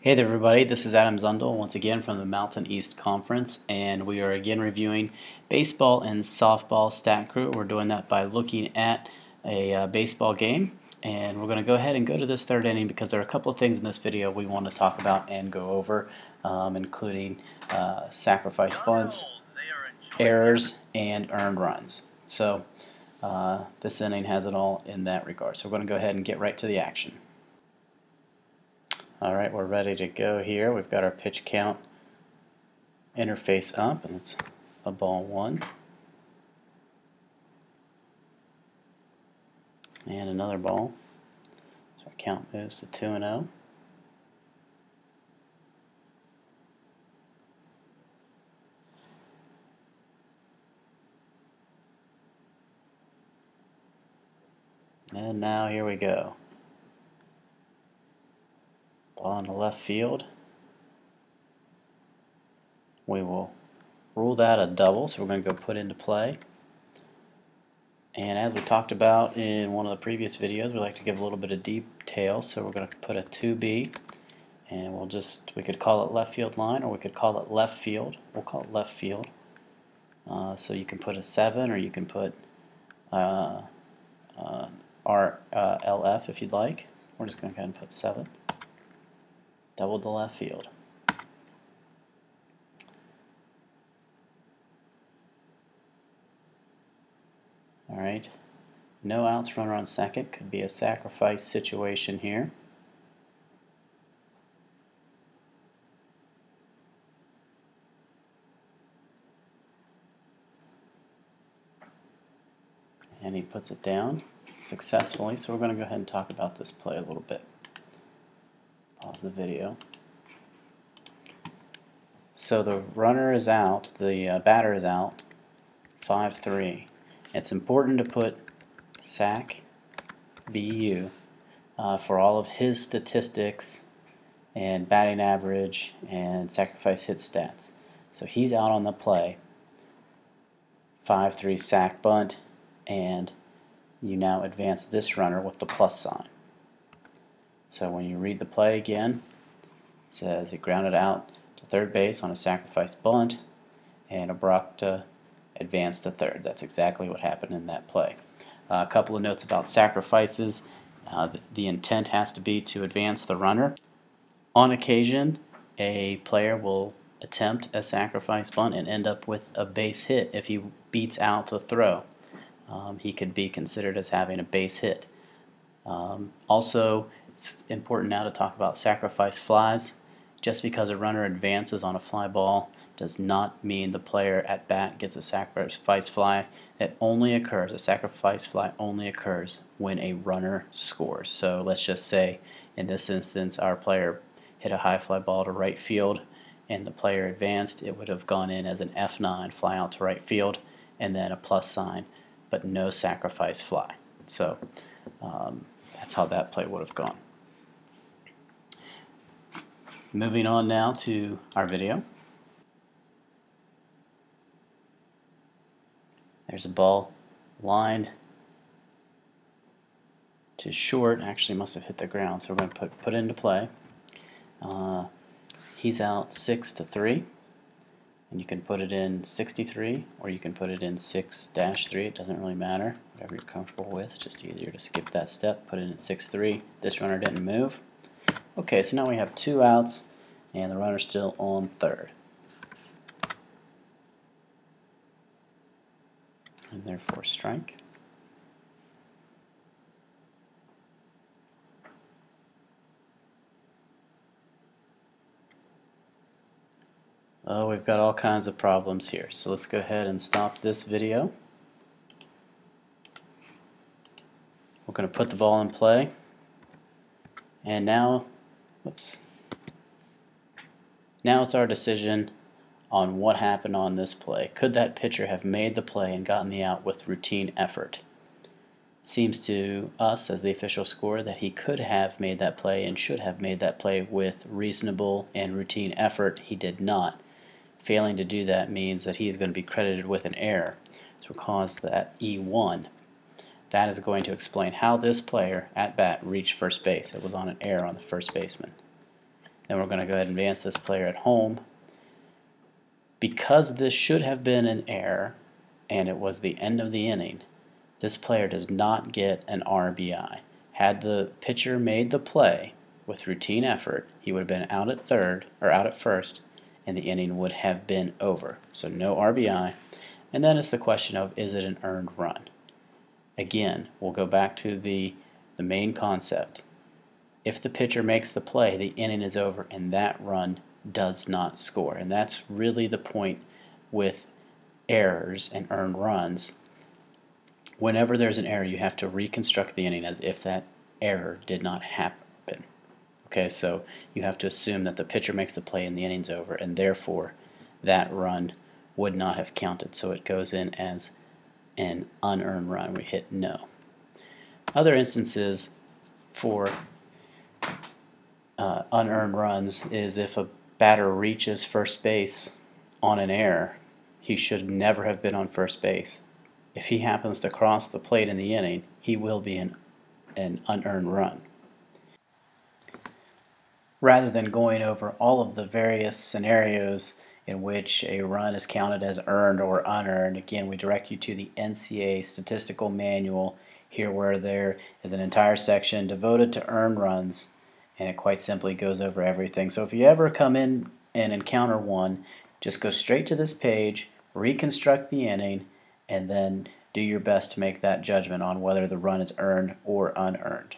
Hey there everybody, this is Adam Zundel once again from the Mountain East Conference, and we are again reviewing baseball and softball stat crew. We're doing that by looking at a baseball game, and we're going to go ahead and go to this third inning because there are a couple of things in this video we want to talk about and go over, including sacrifice bunts, errors, and earned runs. So this inning has it all in that regard. So we're going to go ahead and get right to the action. Alright, we're ready to go here. We've got our pitch count interface up, and it's a ball one. And another ball. So our count moves to 2-0. And now here we go. Ball in the left field. We will rule that a double, so we're going to go put into play. And as we talked about in one of the previous videos, we like to give a little bit of detail, so we're going to put a 2B, and we could call it left field line, or we could call it left field. We'll call it left field. So you can put a 7, or you can put RLF if you'd like. We're just going to go ahead and put 7. Double to left field. Alright, no outs, runner on second. Could be a sacrifice situation here. And he puts it down successfully, so we're going to go ahead and talk about this play a little bit. Pause the video. So the runner is out, the batter is out, 5-3. It's important to put SAC BU for all of his statistics and batting average and sacrifice hit stats. So he's out on the play, 5-3 sac bunt, and you now advance this runner with the plus sign. So when you read the play again, it says he grounded out to third base on a sacrifice bunt, and Abrakta advanced to third. That's exactly what happened in that play. A couple of notes about sacrifices. The intent has to be to advance the runner. On occasion, a player will attempt a sacrifice bunt and end up with a base hit if he beats out the throw. He could be considered as having a base hit. Also, it's important now to talk about sacrifice flies. Just because a runner advances on a fly ball does not mean the player at bat gets a sacrifice fly. It only occurs, a sacrifice fly only occurs when a runner scores. So let's just say in this instance our player hit a high fly ball to right field and the player advanced. It would have gone in as an F9, fly out to right field, and then a plus sign, but no sacrifice fly. So that's how that play would have gone. Moving on now to our video. There's a ball lined to short. Actually must have hit the ground, so we're going to put it into play. He's out 6-3, and you can put it in 63 or you can put it in 6-3. It doesn't really matter, whatever you're comfortable with. It's just easier to skip that step. Put it in 6-3. This runner didn't move. Okay, so now we have 2 outs and the runner's still on third. And therefore strike. Oh, we've got all kinds of problems here. So let's go ahead and stop this video. We're going to put the ball in play. And now, whoops. Now it's our decision on what happened on this play. Could that pitcher have made the play and gotten the out with routine effort? Seems to us as the official score that he could have made that play and should have made that play with reasonable and routine effort. He did not. Failing to do that means that he's going to be credited with an error. So we'll call that E1. That is going to explain how this player at bat reached first base. It was on an error on the first baseman. Then we're going to go ahead and advance this player at home. Because this should have been an error and it was the end of the inning, this player does not get an RBI. Had the pitcher made the play with routine effort, he would have been out at third or out at first, and the inning would have been over. So no RBI. And then it's the question of, is it an earned run? Again, we'll go back to the main concept. If the pitcher makes the play, the inning is over and that run does not score. And that's really the point with errors and earned runs. Whenever there's an error, you have to reconstruct the inning as if that error did not happen. Okay, so you have to assume that the pitcher makes the play and the inning's over, and therefore that run would not have counted. So it goes in as an unearned run. We hit no. Other instances for unearned runs is if a batter reaches first base on an error, he should never have been on first base. If he happens to cross the plate in the inning, he will be an unearned run. Rather than going over all of the various scenarios in which a run is counted as earned or unearned, again, we direct you to the NCAA statistical manual here, where there is an entire section devoted to earned runs, and it quite simply goes over everything. So if you ever come in and encounter one, just go straight to this page, reconstruct the inning, and then do your best to make that judgment on whether the run is earned or unearned.